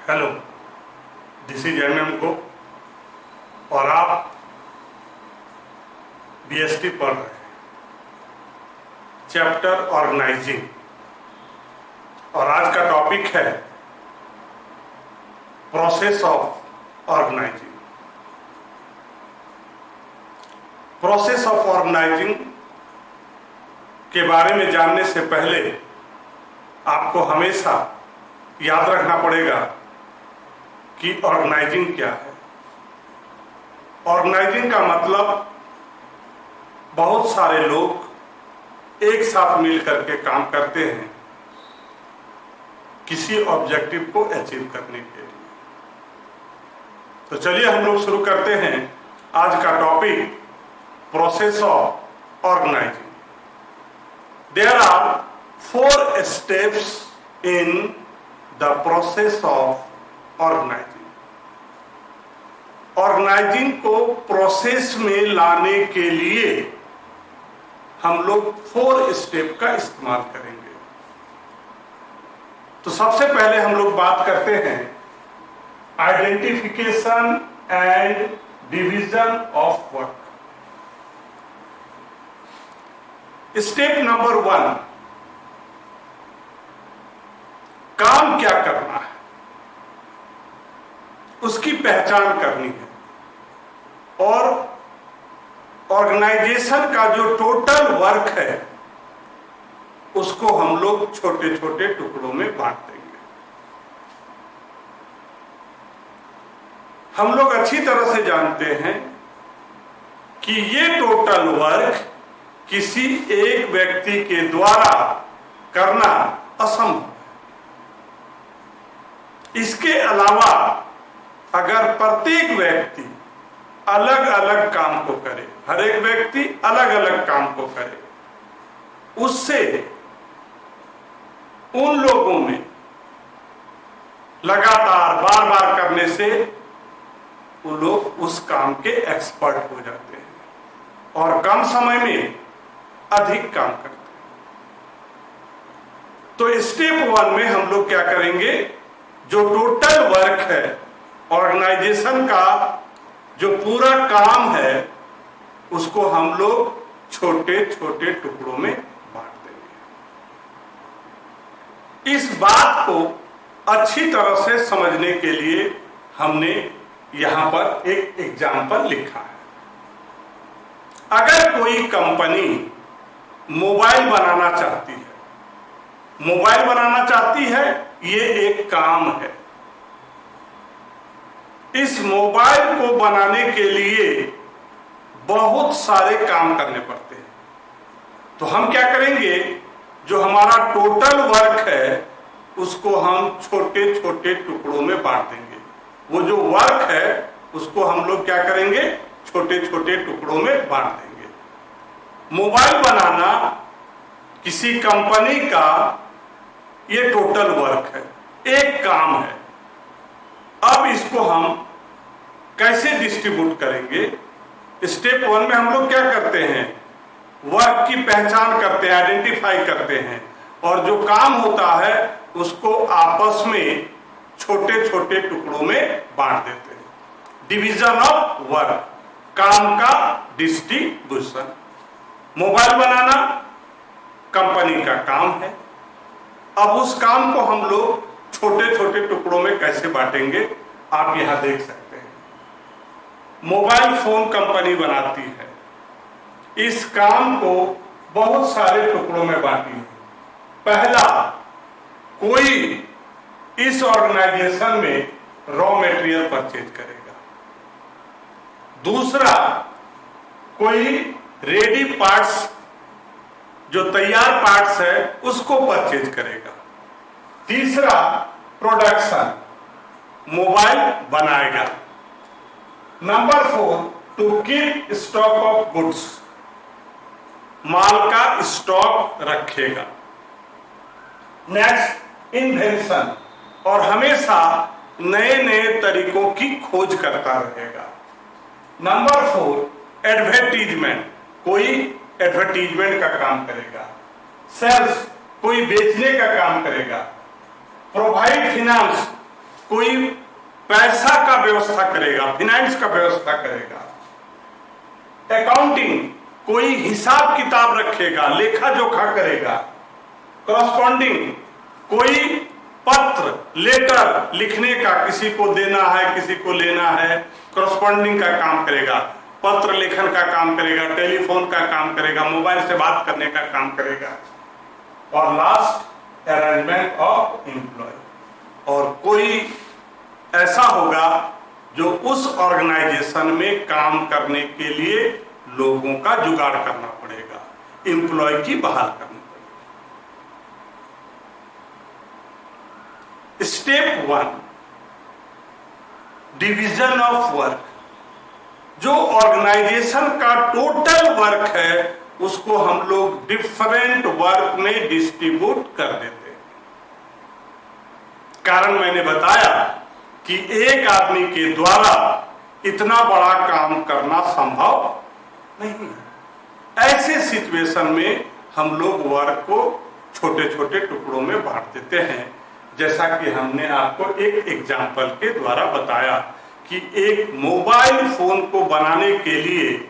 Hello, this is MM को और आप BST पढ़ रहे हैं, चैप्टर ऑर्गेनाइजिंग। और आज का टॉपिक है process of organising. Process of organising के बारे में जानने से पहले आपको हमेशा याद रखना पड़ेगा कि ऑर्गेनाइजिंग क्या है। ऑर्गेनाइजिंग का मतलब बहुत सारे लोग एक साथ मिल करके काम करते हैं किसी ऑब्जेक्टिव को अचीव करने के लिए। तो चलिए हम लोग शुरू करते हैं आज का topic, process of organising. There are 4 steps in the process of organising. Organising को प्रोसेस में लाने के लिए हम लोग 4 स्टेप का इस्तेमाल करेंगे। तो सबसे पहले हम लोग बात करते हैं identification and division of work. Step number 1, काम क्या करना है उसकी पहचान करनी है और ऑर्गेनाइजेशन का जो टोटल वर्क है उसको हम लोग छोटे छोटे टुकड़ों में बांट देंगे। हम लोग अच्छी तरह से जानते हैं कि ये टोटल वर्क किसी एक व्यक्ति के द्वारा करना असंभव है। इसके अलावा अगर प्रत्येक व्यक्ति अलग अलग काम को करे, हर एक व्यक्ति अलग अलग काम को करे, उससे उन लोगों में लगातार बार बार करने से वो लोग उस काम के एक्सपर्ट हो जाते हैं और कम समय में अधिक काम करते हैं। तो स्टेप 1 में हम लोग क्या करेंगे, जो टोटल वर्क है ऑर्गेनाइजेशन का, जो पूरा काम है, उसको हम लोग छोटे छोटे टुकड़ों में बांट देंगे। इस बात को अच्छी तरह से समझने के लिए हमने यहां पर एक एग्जाम्पल लिखा है। अगर कोई कंपनी मोबाइल बनाना चाहती है, ये एक काम है। इस मोबाइल को बनाने के लिए बहुत सारे काम करने पड़ते हैं। तो हम क्या करेंगे, जो हमारा टोटल वर्क है उसको हम छोटे छोटे टुकड़ों में बांट देंगे। वो जो वर्क है उसको हम लोग क्या करेंगे, छोटे छोटे टुकड़ों में बांट देंगे। मोबाइल बनाना किसी कंपनी का ये टोटल वर्क है, एक काम है। अब इसको हम कैसे डिस्ट्रीब्यूट करेंगे? स्टेप 1 में हम लोग क्या करते हैं, वर्क की पहचान करते हैं, आइडेंटिफाई करते हैं और जो काम होता है उसको आपस में छोटे छोटे टुकड़ों में बांट देते हैं। डिवीजन ऑफ वर्क, काम का डिस्ट्रीब्यूशन। मोबाइल बनाना कंपनी का काम है। अब उस काम को हम लोग छोटे छोटे टुकड़ों में कैसे बांटेंगे, आप यहां देख सकते हैं। मोबाइल फोन कंपनी बनाती है, इस काम को बहुत सारे टुकड़ों में बांटी है। पहला, कोई इस ऑर्गेनाइजेशन में रॉ मटेरियल परचेज करेगा। दूसरा, कोई रेडी पार्ट्स, जो तैयार पार्ट्स है उसको परचेज करेगा। तीसरा, प्रोडक्शन, मोबाइल बनाएगा। Number 4, to keep stock of goods, माल का स्टॉक रखेगा। नेक्स्ट, इन्वेंशन, और हमेशा नए नए तरीकों की खोज करता रहेगा। नंबर 4, एडवर्टीजमेंट, कोई एडवर्टीजमेंट का काम करेगा। सेल्स, कोई बेचने का काम करेगा। प्रोवाइड फिनांस, कोई पैसा का व्यवस्था करेगा, फाइनेंस का व्यवस्था करेगा। अकाउंटिंग, कोई हिसाब किताब रखेगा, लेखा जोखा करेगा। करस्पॉन्डिंग, कोई पत्र लेटर लिखने का, किसी को देना है किसी को लेना है, करस्पॉन्डिंग का काम करेगा, पत्र लेखन का काम करेगा, टेलीफोन का काम करेगा, मोबाइल से बात करने का काम करेगा। और लास्ट, अरेंजमेंट ऑफ एम्प्लॉय, और कोई ऐसा होगा जो उस ऑर्गेनाइजेशन में काम करने के लिए लोगों का जुगाड़ करना पड़ेगा, एम्प्लॉय की बहाल करनी पड़ेगी। Step 1, division of work. जो ऑर्गेनाइजेशन का टोटल वर्क है उसको हम लोग डिफरेंट वर्क में डिस्ट्रीब्यूट कर देते हैं। कारण मैंने बताया कि एक आदमी के द्वारा इतना बड़ा काम करना संभव नहीं है। ऐसे सिचुएशन में हम लोग वर्क को छोटे छोटे टुकड़ों में बांट देते हैं, जैसा कि हमने आपको एक एग्जाम्पल के द्वारा बताया कि एक मोबाइल फोन को बनाने के लिए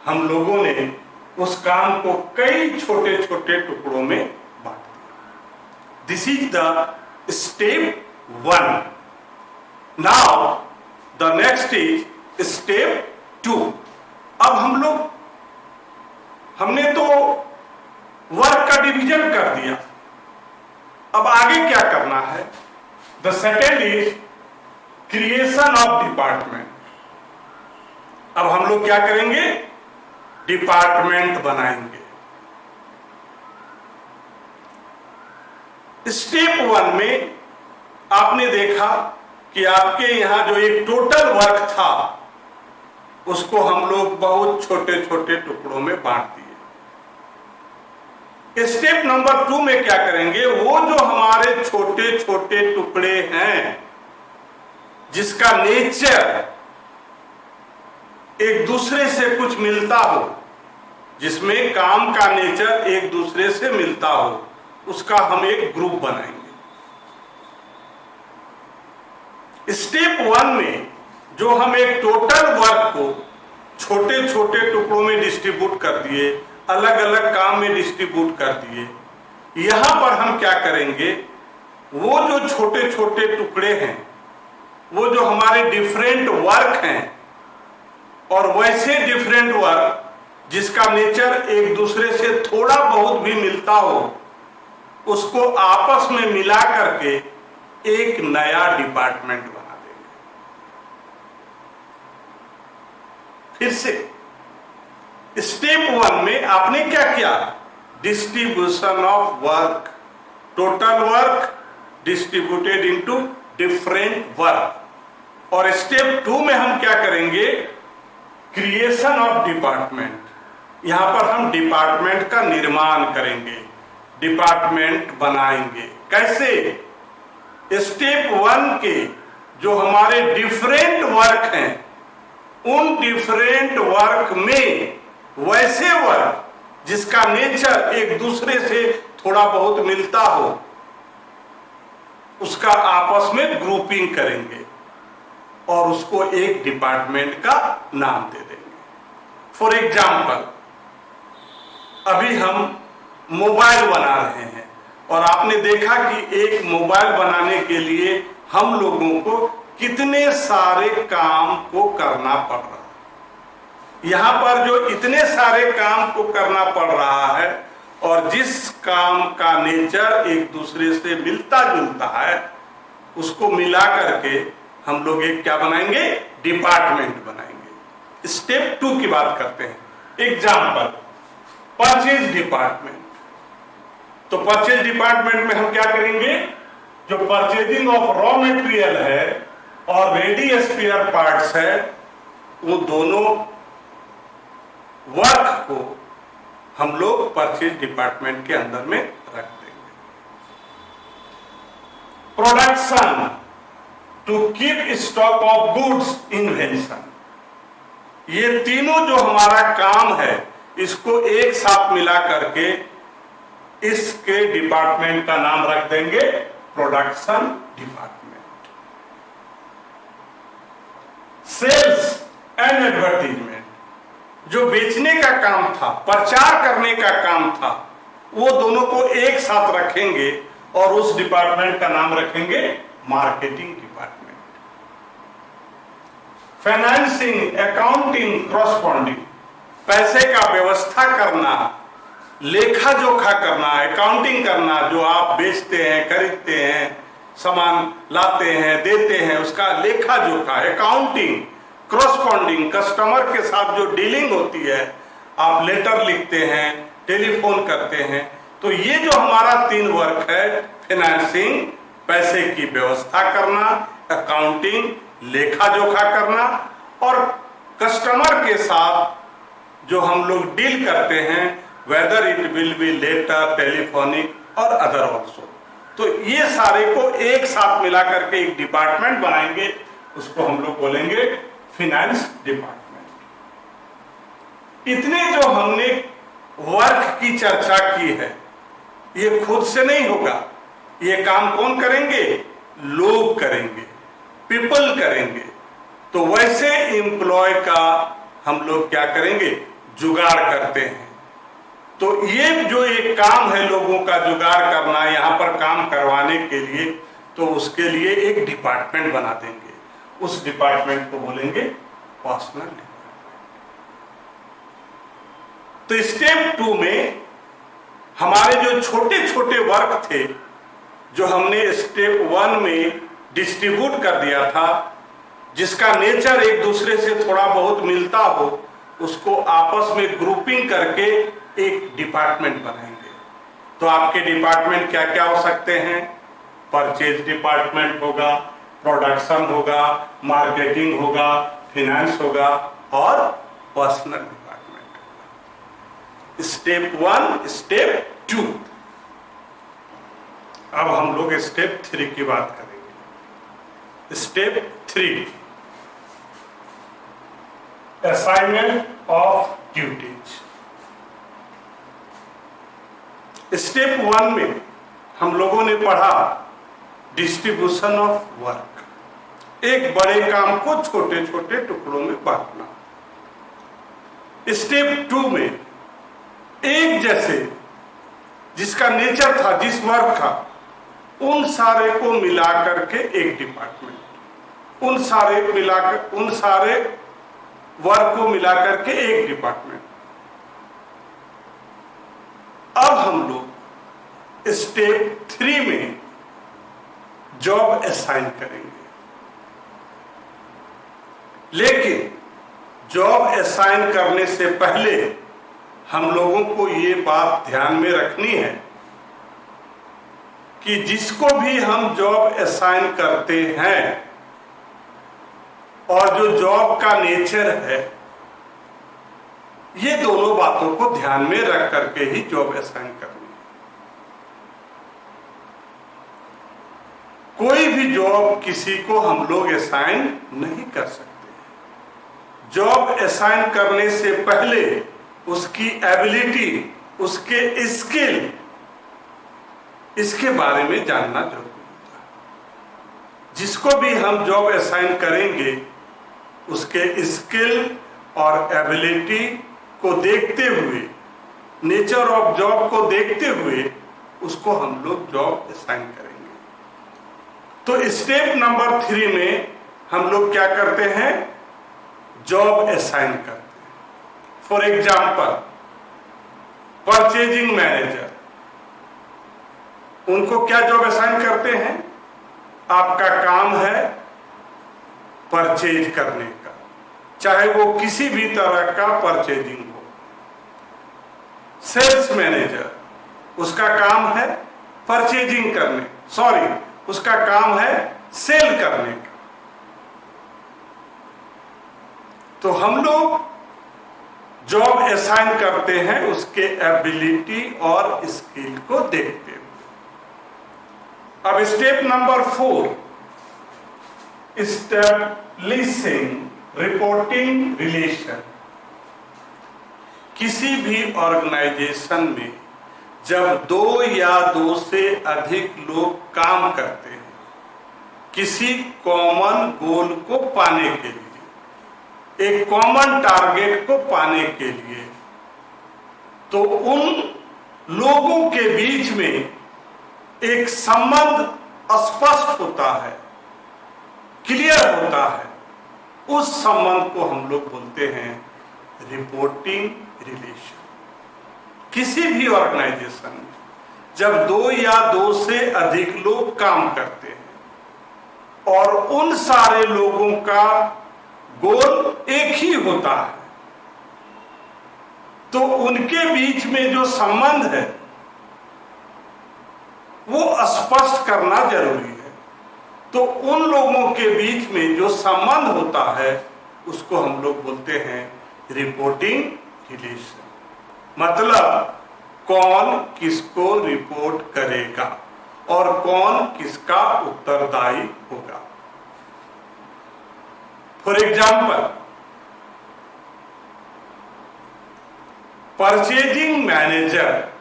हम लोगों ने उस काम को कई छोटे छोटे टुकड़ों में बांट दिया। This is the step 1। Now the next is step 2। अब हमने तो वर्क का डिवीजन कर दिया, अब आगे क्या करना है? The second is creation of department. अब हम लोग क्या करेंगे? डिपार्टमेंट बनाएंगे। स्टेप 1 में आपने देखा कि आपके यहां जो एक टोटल वर्क था उसको हम लोग बहुत छोटे छोटे टुकड़ों में बांट दिए। स्टेप नंबर 2 में क्या करेंगे? वो जो हमारे छोटे छोटे टुकड़े हैं जिसका नेचर एक दूसरे से कुछ मिलता हो, जिसमें काम का नेचर एक दूसरे से मिलता हो, उसका हम एक ग्रुप बनाएंगे। स्टेप 1 में जो हम एक टोटल वर्क को छोटे छोटे टुकड़ों में डिस्ट्रीब्यूट कर दिए, अलग अलग काम में डिस्ट्रीब्यूट कर दिए, यहां पर हम क्या करेंगे? वो जो छोटे छोटे टुकड़े हैं, वो जो हमारे डिफरेंट वर्क हैं, और वैसे डिफरेंट वर्क जिसका नेचर एक दूसरे से थोड़ा बहुत भी मिलता हो, उसको आपस में मिला करके एक नया डिपार्टमेंट बना देंगे। फिर से स्टेप 1 में आपने क्या किया? Distribution of work, total work distributed into different work. और स्टेप 2 में हम क्या करेंगे? Creation of department. यहां पर हम डिपार्टमेंट का निर्माण करेंगे, डिपार्टमेंट बनाएंगे। कैसे? स्टेप 1 के जो हमारे डिफरेंट वर्क हैं, उन डिफरेंट वर्क में वैसे वर्क जिसका नेचर एक दूसरे से थोड़ा बहुत मिलता हो, उसका आपस में ग्रुपिंग करेंगे और उसको एक डिपार्टमेंट का नाम दे देंगे। फॉर एग्जाम्पल, अभी हम मोबाइल बना रहे हैं और आपने देखा कि एक मोबाइल बनाने के लिए हम लोगों को कितने सारे काम को करना पड़ रहा है। यहां पर जो इतने सारे काम को करना पड़ रहा है और जिस काम का नेचर एक दूसरे से मिलता जुलता है, उसको मिला करके हम लोग एक क्या बनाएंगे? डिपार्टमेंट बनाएंगे। स्टेप 2 की बात करते हैं। Example, purchase department. तो परचेज डिपार्टमेंट में हम क्या करेंगे? जो परचेजिंग ऑफ रॉ मटेरियल है और रेडी स्पेयर पार्ट्स है, वो दोनों वर्क को हम लोग परचेज डिपार्टमेंट के अंदर में रख देंगे। Production, to keep stock of goods, invention, ये तीनों जो हमारा काम है इसको एक साथ मिला करके इसके डिपार्टमेंट का नाम रख देंगे production department. Sales and advertisement, जो बेचने का काम था, प्रचार करने का काम था, वो दोनों को एक साथ रखेंगे और उस डिपार्टमेंट का नाम रखेंगे marketing department. Financing, accounting, corresponding, पैसे का व्यवस्था करना, लेखा जोखा करना, अकाउंटिंग करना, जो आप बेचते हैं, खरीदते हैं, सामान लाते हैं, देते हैं, उसका लेखा जोखा, अकाउंटिंग, कॉरस्पॉन्डिंग, कस्टमर के साथ जो डीलिंग होती है, आप लेटर लिखते हैं, टेलीफोन करते हैं, तो ये जो हमारा 3 वर्क है, फाइनेंसिंग, पैसे की व्यवस्था करना, अकाउंटिंग, लेखा जोखा करना, और कस्टमर के साथ जो हम लोग डील करते हैं, whether it will be letter, telephonic और अदर ऑल्सो, तो ये सारे को एक साथ मिला करके एक डिपार्टमेंट बनाएंगे, उसको हम लोग बोलेंगे फिनेंस डिपार्टमेंट। इतने जो हमने वर्क की चर्चा की है, ये खुद से नहीं होगा, ये काम कौन करेंगे? लोग करेंगे, पीपल करेंगे। तो वैसे एम्प्लॉय का हम लोग क्या करेंगे? जुगाड़ करते हैं। तो ये जो एक काम है लोगों का जुगाड़ करना, यहां पर काम करवाने के लिए, तो उसके लिए एक डिपार्टमेंट बना देंगे, उस डिपार्टमेंट को बोलेंगे पर्सनल डिपार्टमेंट। तो स्टेप 2 में हमारे जो छोटे छोटे वर्क थे, जो हमने स्टेप 1 में डिस्ट्रीब्यूट कर दिया था, जिसका नेचर एक दूसरे से थोड़ा बहुत मिलता हो, उसको आपस में ग्रुपिंग करके एक डिपार्टमेंट बनाएंगे। तो आपके डिपार्टमेंट क्या क्या हो सकते हैं? परचेज डिपार्टमेंट होगा, प्रोडक्शन होगा, मार्केटिंग होगा, फाइनेंस होगा और पर्सनल डिपार्टमेंट होगा। Step 1, step 2। अब हम लोग स्टेप 3 की बात करेंगे। Step 3, assignment of duties. Step 1 में हम लोगों ने पढ़ा डिस्ट्रीब्यूशन ऑफ वर्क, एक बड़े काम को छोटे छोटे टुकड़ों में बांटना। स्टेप 2 में एक जैसे जिसका नेचर था, जिस वर्क का, उन सारे को मिला करके एक डिपार्टमेंट, उन सारे वर्क को मिला करके एक डिपार्टमेंट। अब हम लोग स्टेप 3 में जॉब असाइन करेंगे। लेकिन जॉब असाइन करने से पहले हम लोगों को ये बात ध्यान में रखनी है कि जिसको भी हम जॉब असाइन करते हैं और जो जॉब का नेचर है, ये दोनों बातों को ध्यान में रख करके ही जॉब असाइन करनी है। कोई भी जॉब किसी को हम लोग असाइन नहीं कर सकते। जॉब असाइन करने से पहले उसकी एबिलिटी, उसके स्किल, इसके बारे में जानना जरूरी होता है। जिसको भी हम जॉब असाइन करेंगे, उसके स्किल और एबिलिटी को देखते हुए, नेचर ऑफ जॉब को देखते हुए, उसको हम लोग जॉब असाइन करेंगे। तो स्टेप नंबर 3 में हम लोग क्या करते हैं? जॉब असाइन करते हैं। फॉर एग्जाम्पल, परचेजिंग मैनेजर, उनको क्या जॉब असाइन करते हैं? आपका काम है परचेज करने का, चाहे वो किसी भी तरह का परचेजिंग हो। सेल्स मैनेजर, उसका काम है परचेजिंग करने, उसका काम है सेल करने का। तो हम लोग जॉब असाइन करते हैं उसके एबिलिटी और स्किल को देखते हुए। अब step number 4, establishing reporting relation. किसी भी ऑर्गेनाइजेशन में जब 2 या 2 से अधिक लोग काम करते हैं किसी कॉमन गोल को पाने के लिए, एक कॉमन टारगेट को पाने के लिए, तो उन लोगों के बीच में एक संबंध स्पष्ट होता है, क्लियर होता है। उस संबंध को हम लोग बोलते हैं रिपोर्टिंग रिलेशन। किसी भी ऑर्गेनाइजेशन में जब 2 या 2 से अधिक लोग काम करते हैं और उन सारे लोगों का गोल एक ही होता है, तो उनके बीच में जो संबंध है वो स्पष्ट करना जरूरी है। तो उन लोगों के बीच में जो संबंध होता है उसको हम लोग बोलते हैं रिपोर्टिंग रिलेशन। मतलब कौन किसको रिपोर्ट करेगा और कौन किसका उत्तरदायी होगा। फॉर एग्जाम्पल, परचेजिंग मैनेजर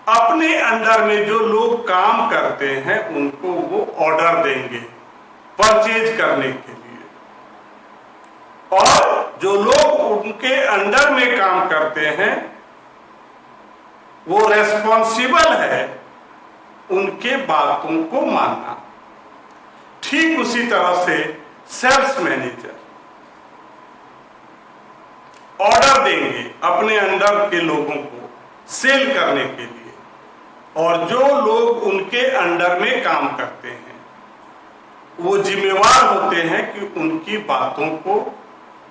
अपने अंडर में जो लोग काम करते हैं उनको वो ऑर्डर देंगे परचेज करने के लिए, और जो लोग उनके अंडर में काम करते हैं वो रेस्पॉन्सिबल है उनके बातों को मानना। ठीक उसी तरह से सेल्स मैनेजर ऑर्डर देंगे अपने अंडर के लोगों को सेल करने के लिए, और जो लोग उनके अंडर में काम करते हैं वो जिम्मेवार होते हैं कि उनकी बातों को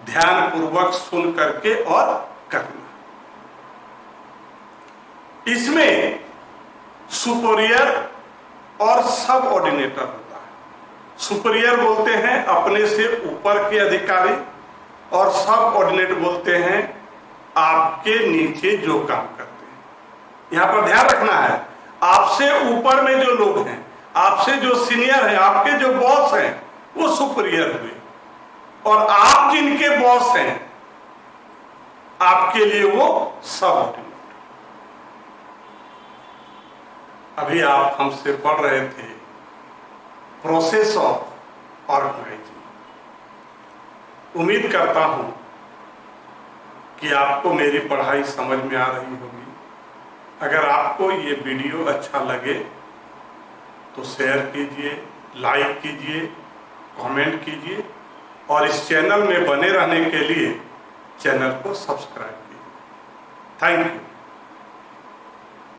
ध्यानपूर्वक सुन करके और करना। इसमें सुपीरियर और सबऑर्डिनेटर होता है। सुपीरियर बोलते हैं अपने से ऊपर के अधिकारी, और सबऑर्डिनेट बोलते हैं आपके नीचे जो काम करते हैं। यहां पर ध्यान रखना है, आपसे ऊपर में जो लोग हैं, आपसे जो सीनियर हैं, आपके जो बॉस हैं, वो सुपीरियर हुए, और आप जिनके बॉस हैं आपके लिए वो सबऑर्डिनेट। अभी आप हमसे पढ़ रहे थे प्रोसेस ऑफ ऑर्गेनाइजिंग। उम्मीद करता हूं कि आपको मेरी पढ़ाई समझ में आ रही होगी। अगर आपको ये वीडियो अच्छा लगे तो शेयर कीजिए, लाइक कीजिए, कमेंट कीजिए, और इस चैनल में बने रहने के लिए चैनल को सब्सक्राइब कीजिए। Thank you.